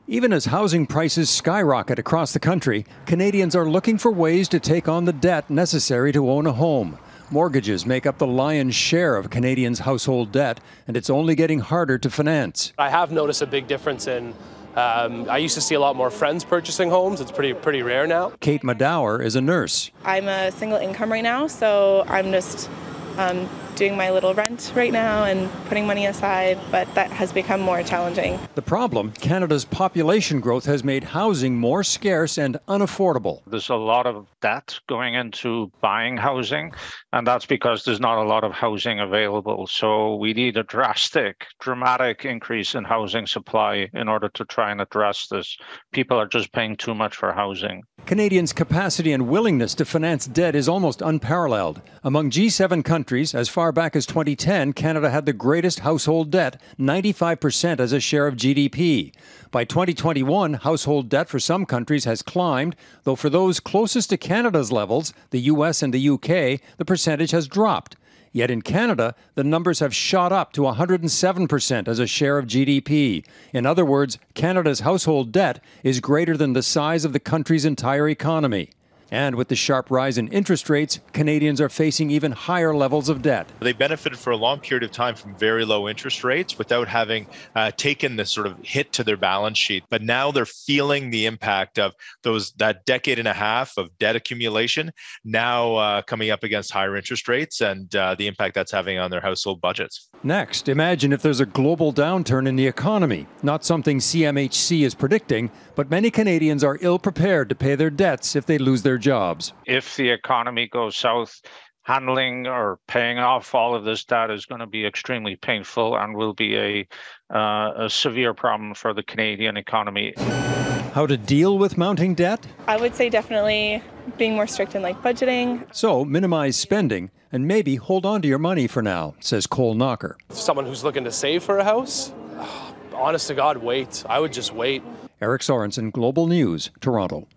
Even as housing prices skyrocket across the country, Canadians are looking for ways to take on the debt necessary to own a home. Mortgages make up the lion's share of Canadians' household debt, and it's only getting harder to finance. I have noticed a big difference in I used to see a lot more friends purchasing homes. It's pretty rare now. Kate Madower is a nurse. I'm a single income right now, so I'm just doing my little rent right now and putting money aside, but that has become more challenging. The problem, Canada's population growth has made housing more scarce and unaffordable. There's a lot of debt going into buying housing, and that's because there's not a lot of housing available. So we need a dramatic increase in housing supply in order to try and address this. People are just paying too much for housing. Canadians' capacity and willingness to finance debt is almost unparalleled. Among G7 countries, as far back as 2010, Canada had the greatest household debt, 95% as a share of GDP. By 2021, household debt for some countries has climbed, though for those closest to Canada's levels, the US and the UK, the percentage has dropped. Yet in Canada, the numbers have shot up to 107% as a share of GDP. In other words, Canada's household debt is greater than the size of the country's entire economy. And with the sharp rise in interest rates, Canadians are facing even higher levels of debt. They benefited for a long period of time from very low interest rates without having taken this sort of hit to their balance sheet. But now they're feeling the impact of that decade and a half of debt accumulation now coming up against higher interest rates and the impact that's having on their household budgets. Next, imagine if there's a global downturn in the economy. Not something CMHC is predicting, but many Canadians are ill prepared to pay their debts if they lose their jobs. If the economy goes south, handling or paying off all of this debt is going to be extremely painful and will be a severe problem for the Canadian economy. How to deal with mounting debt? I would say definitely being more strict in budgeting. So minimize spending and maybe hold on to your money for now, says Cole Knocker. Someone who's looking to save for a house, honest to God, wait. I would just wait. Eric Sorensen, Global News, Toronto.